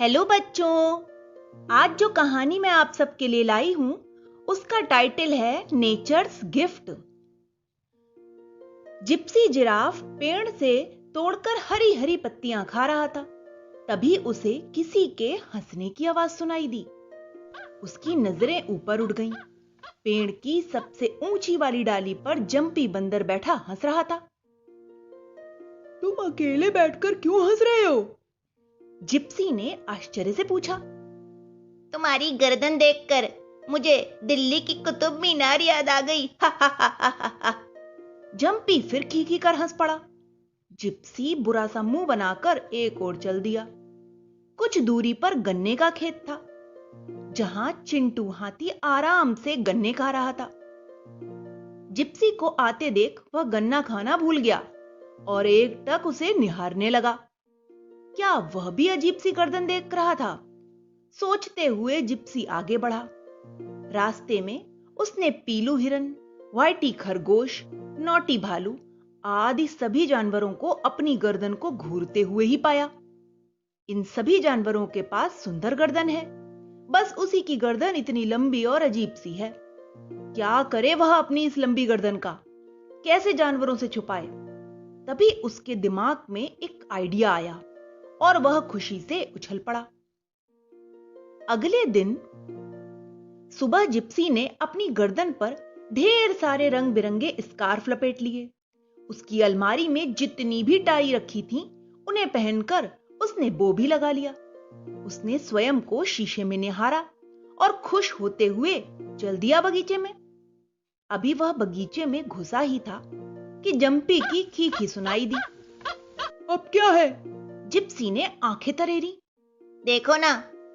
Hello बच्चों, आज जो कहानी मैं आप सबके लिए लाई हूं उसका टाइटल है नेचर्स गिफ्ट। जिप्सी जिराफ पेड़ से तोड़कर हरी हरी पत्तियां खा रहा था। तभी उसे किसी के हंसने की आवाज सुनाई दी। उसकी नजरें ऊपर उठ गईं। पेड़ की सबसे ऊंची वाली डाली पर जंपी बंदर बैठा हंस रहा था। तुम अकेले बैठकर क्यों हंस रहे हो? जिप्सी ने आश्चर्य से पूछा। तुम्हारी गर्दन देखकर मुझे दिल्ली की कुतुब मीनार याद आ गई। हा हा हा हा हा हा। जंपी फिर खीखी कर हंस पड़ा। जिप्सी बुरा सा मुंह बनाकर एक ओर चल दिया। कुछ दूरी पर गन्ने का खेत था, जहां चिंटू हाथी आराम से गन्ने खा रहा था। जिप्सी को आते देख वह गन्ना खाना भूल गया और एकटक उसे निहारने लगा। क्या वह भी अजीब सी गर्दन देख रहा था? सोचते हुए जिप्सी आगे बढ़ा। रास्ते में उसने पीलू हिरन, व्हाइटी खरगोश, नोटी भालू आदि सभी जानवरों को अपनी गर्दन को घूरते हुए ही पाया। इन सभी जानवरों के पास सुंदर गर्दन है, बस उसी की गर्दन इतनी लंबी और अजीब सी है। क्या करे वह अपनी इस लंबी गर्दन का? कैसे जानवरों से छुपाए? तभी उसके दिमाग में एक आइडिया आया और वह खुशी से उछल पड़ा। अगले दिन सुबह जिप्सी ने अपनी गर्दन पर ढेर सारे रंग बिरंगे स्कार्फ लपेट लिए। उसकी अलमारी में जितनी भी टाई रखी थी उन्हें पहनकर उसने बो भी लगा लिया। उसने स्वयं को शीशे में निहारा और खुश होते हुए चल दिया बगीचे में। अभी वह बगीचे में घुसा ही था कि जंपी की खीखी सुनाई दी। अब क्या है? जिप्सी ने आंखें तरेरी। देखो ना,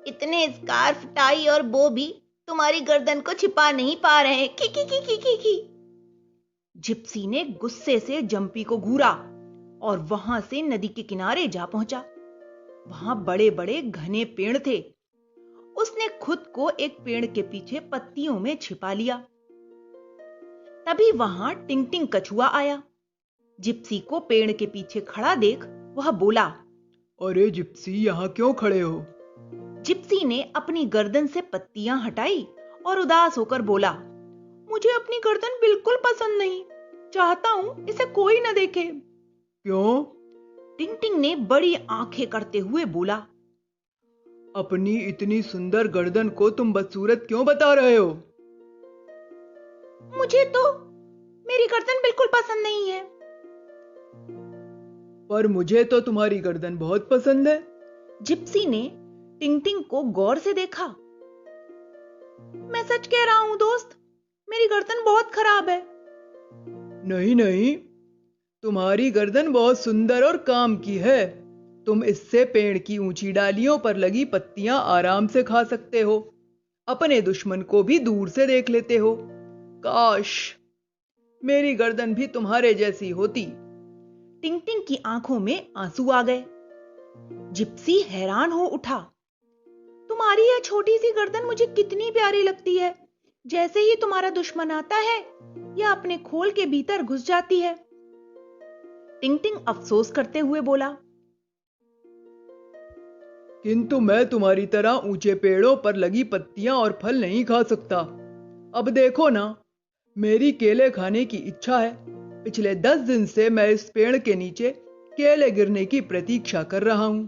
इतने स्कार्फ, टाई और बो भी तुम्हारी गर्दन को छिपा नहीं पा रहे। की की की की की की। जिप्सी ने गुस्से से जंपी को घूरा और वहां से नदी के किनारे जा पहुंचा। वहां बड़े बड़े घने पेड़ थे। उसने खुद को एक पेड़ के पीछे पत्तियों में छिपा लिया। तभी वहां टिंग टिंग कछुआ आया। जिप्सी को पेड़ के पीछे खड़ा देख वह बोला, अरे जिप्सी, यहाँ क्यों खड़े हो? जिप्सी ने अपनी गर्दन से पत्तियां हटाई और उदास होकर बोला, मुझे अपनी गर्दन बिल्कुल पसंद नहीं। चाहता हूं इसे कोई न देखे। क्यों? टिंग टिंग ने बड़ी आंखें करते हुए बोला, अपनी इतनी सुंदर गर्दन को तुम बदसूरत क्यों बता रहे हो? मुझे तो मेरी गर्दन बिल्कुल पसंद नहीं है। पर मुझे तो तुम्हारी गर्दन बहुत पसंद है। जिप्सी ने टिंग टिंग को गौर से देखा। मैं सच कह रहा हूं दोस्त, मेरी गर्दन बहुत खराब है। नहीं नहीं, तुम्हारी गर्दन बहुत सुंदर और काम की है। तुम इससे पेड़ की ऊंची डालियों पर लगी पत्तियां आराम से खा सकते हो। अपने दुश्मन को भी दूर से देख लेते हो। काश मेरी गर्दन भी तुम्हारे जैसी होती। टिंग टिंग की आंखों में आंसू आ गए। जिप्सी हैरान हो उठा। तुम्हारी यह छोटी सी गर्दन मुझे कितनी प्यारी लगती है। जैसे ही तुम्हारा दुश्मन आता है, यह अपने खोल के भीतर घुस जाती है। टिंग टिंग अफसोस करते हुए बोला, किंतु मैं तुम्हारी तरह ऊंचे पेड़ों पर लगी पत्तियां और फल नहीं खा सकता। अब देखो ना, मेरी केले खाने की इच्छा है। पिछले 10 दिन से मैं इस पेड़ के नीचे केले गिरने की प्रतीक्षा कर रहा हूं।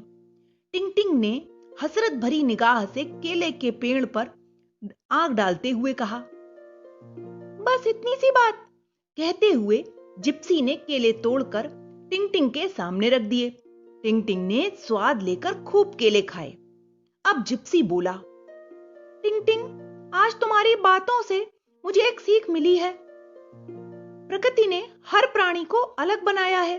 टिंग टिंग ने हसरत भरी निगाह से केले के पेड़ पर आग डालते हुए कहा, बस इतनी सी बात। कहते हुए जिप्सी ने केले तोड़कर टिंग टिंग के सामने रख दिए। टिंग टिंग ने स्वाद लेकर खूब केले खाए। अब जिप्सी बोला, टिंग टिंग, आज तुम्हारी बातों से मुझे एक सीख मिली है। प्रकृति ने हर प्राणी को अलग बनाया है।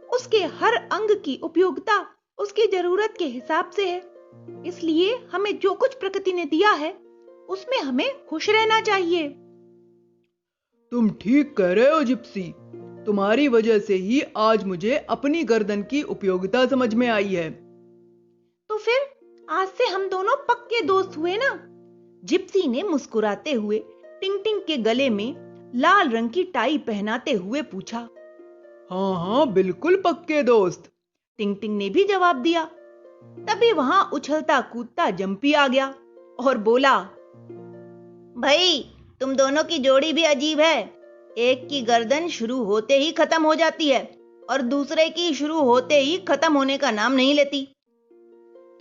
उसके हर अंग की उपयोगिता उसकी जरूरत के हिसाब से है। इसलिए हमें जो कुछ प्रकृति ने दिया है उसमें हमें खुश रहना चाहिए। तुम ठीक कह रहे हो जिप्सी। तुम्हारी वजह से ही आज मुझे अपनी गर्दन की उपयोगिता समझ में आई है। तो फिर आज से हम दोनों पक्के दोस्त हुए ना? जिप्सी ने मुस्कुराते हुए टिंग टिंग के गले में लाल रंग की टाई पहनाते हुए पूछा। हाँ हाँ, बिल्कुल पक्के दोस्त। टिंग टिंग ने भी जवाब दिया। तभी वहां उछलता कूदता जंपी आ गया और बोला, भाई तुम दोनों की जोड़ी भी अजीब है। एक की गर्दन शुरू होते ही खत्म हो जाती है और दूसरे की शुरू होते ही खत्म होने का नाम नहीं लेती।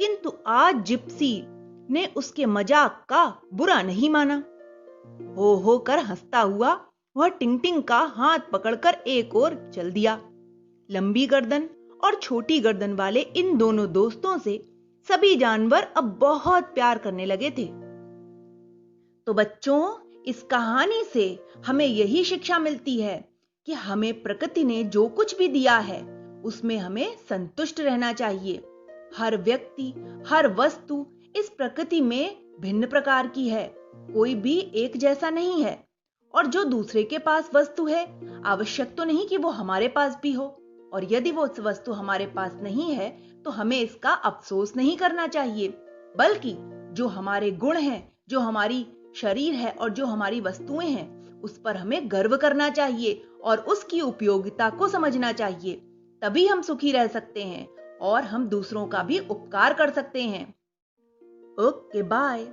किंतु आज जिप्सी ने उसके मजाक का बुरा नहीं माना। हो कर हंसता हुआ वह टिंग का हाथ पकड़कर एक ओर चल दिया। लंबी गर्दन और छोटी गर्दन वाले इन दोनों दोस्तों से सभी जानवर अब बहुत प्यार करने लगे थे। तो बच्चों, इस कहानी से हमें यही शिक्षा मिलती है कि हमें प्रकृति ने जो कुछ भी दिया है उसमें हमें संतुष्ट रहना चाहिए। हर व्यक्ति, हर वस्तु इस प्रकृति में भिन्न प्रकार की है, कोई भी एक जैसा नहीं है। और जो दूसरे के पास वस्तु है, आवश्यक तो नहीं कि वो हमारे पास भी हो, और यदि वो वस्तु हमारे पास नहीं है तो हमें इसका अफसोस नहीं करना चाहिए, बल्कि जो हमारे गुण हैं, जो हमारी शरीर है और जो हमारी वस्तुएं हैं, उस पर हमें गर्व करना चाहिए और उसकी उपयोगिता को समझना चाहिए। तभी हम सुखी रह सकते हैं और हम दूसरों का भी उपकार कर सकते हैं। Okay, bye.